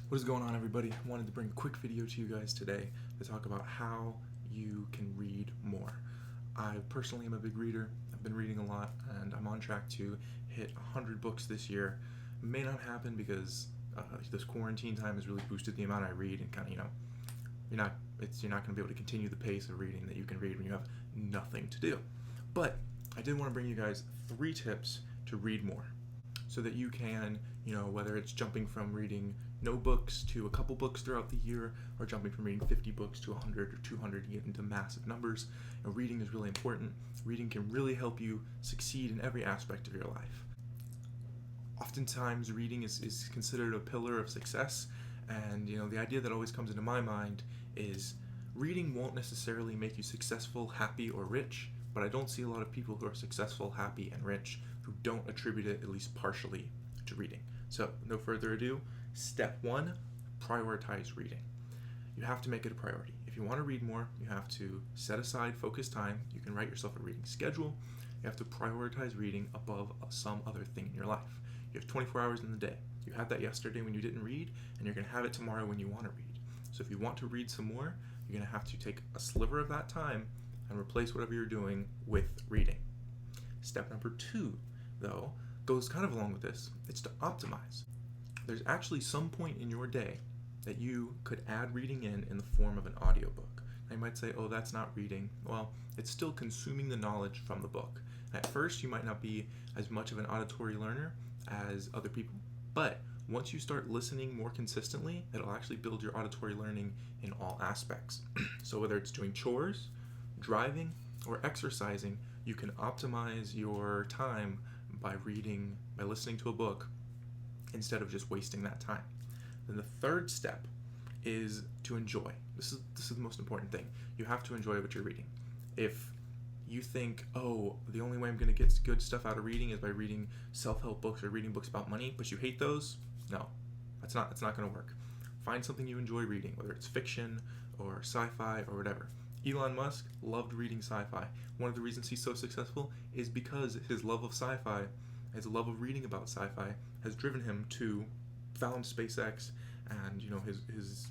What is going on, everybody? I wanted to bring a quick video to you guys today to talk about how you can read more. I personally am a big reader. I've been reading a lot, and I'm on track to hit 100 books this year. It may not happen because this quarantine time has really boosted the amount I read, and kind of, you're not going to be able to continue the pace of reading that you can read when you have nothing to do. But I did want to bring you guys 3 tips to read more, so that you can, whether it's jumping from reading no books to a couple books throughout the year, or jumping from reading 50 books to 100 or 200 to get into massive numbers. Reading is really important. Reading can really help you succeed in every aspect of your life. Oftentimes, reading is considered a pillar of success, and the idea that always comes into my mind is reading won't necessarily make you successful, happy, or rich, but I don't see a lot of people who are successful, happy, and rich who don't attribute it, at least partially, to reading. So, no further ado, step 1, prioritize reading. You have to make it a priority. If you want to read more, you have to set aside focused time. You can write yourself a reading schedule. You have to prioritize reading above some other thing in your life. You have 24 hours in the day. You had that yesterday when you didn't read, and you're going to have it tomorrow when you want to read. So if you want to read some more, you're going to have to take a sliver of that time and replace whatever you're doing with reading. Step number 2, though, goes kind of along with this. It's to optimize. There's actually some point in your day that you could add reading in the form of an audiobook. Now you might say, oh, that's not reading. Well, it's still consuming the knowledge from the book. At first, you might not be as much of an auditory learner as other people, but once you start listening more consistently, it'll actually build your auditory learning in all aspects. So whether it's doing chores, driving, or exercising, you can optimize your time by listening to a book instead of just wasting that time. Then the third step is to enjoy. This is the most important thing. You have to enjoy what you're reading. If you think, oh, the only way I'm going to get good stuff out of reading is by reading self-help books or reading books about money, but you hate those, no, that's not going to work. Find something you enjoy reading, whether it's fiction or sci-fi or whatever. Elon Musk loved reading sci-fi. One of the reasons he's so successful is because his love of sci-fi, his love of reading about sci-fi, has driven him to found SpaceX, and his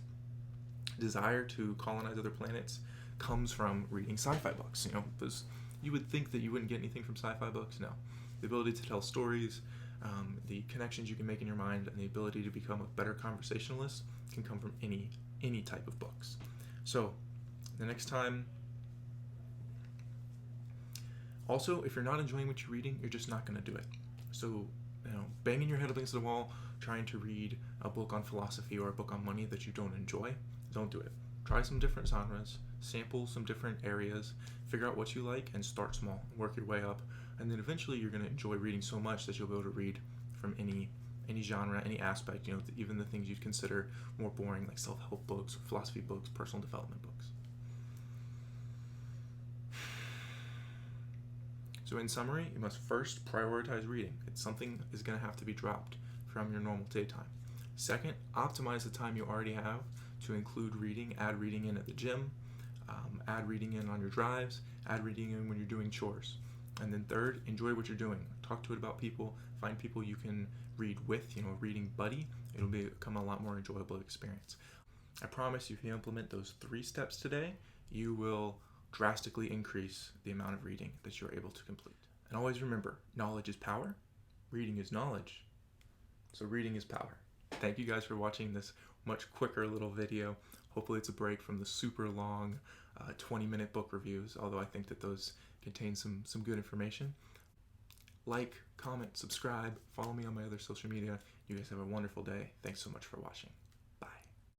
desire to colonize other planets comes from reading sci-fi books. Because you would think that you wouldn't get anything from sci-fi books. No, the ability to tell stories, the connections you can make in your mind, and the ability to become a better conversationalist can come from any type of books. So the next time, also, if you're not enjoying what you're reading, you're just not going to do it. So, banging your head against the wall, trying to read a book on philosophy or a book on money that you don't enjoy, don't do it. Try some different genres, sample some different areas, figure out what you like, and start small. Work your way up, and then eventually you're going to enjoy reading so much that you'll be able to read from any genre, any aspect, even the things you'd consider more boring, like self-help books, philosophy books, personal development books. So in summary, you must first prioritize reading. It's something is going to have to be dropped from your normal daytime. Second, optimize the time you already have to include reading. Add reading in at the gym, add reading in on your drives, add reading in when you're doing chores. And then third, enjoy what you're doing. Talk to it about people. Find people you can read with, a reading buddy. It'll become a lot more enjoyable experience. I promise you, if you implement those 3 steps today, you will drastically increase the amount of reading that you're able to complete. And always remember, knowledge is power, reading is knowledge, so reading is power. Thank you guys for watching this much quicker little video. Hopefully it's a break from the super long 20-minute book reviews, although I think that those contain some good information. Like, comment, subscribe, follow me on my other social media. You guys have a wonderful day. Thanks so much for watching.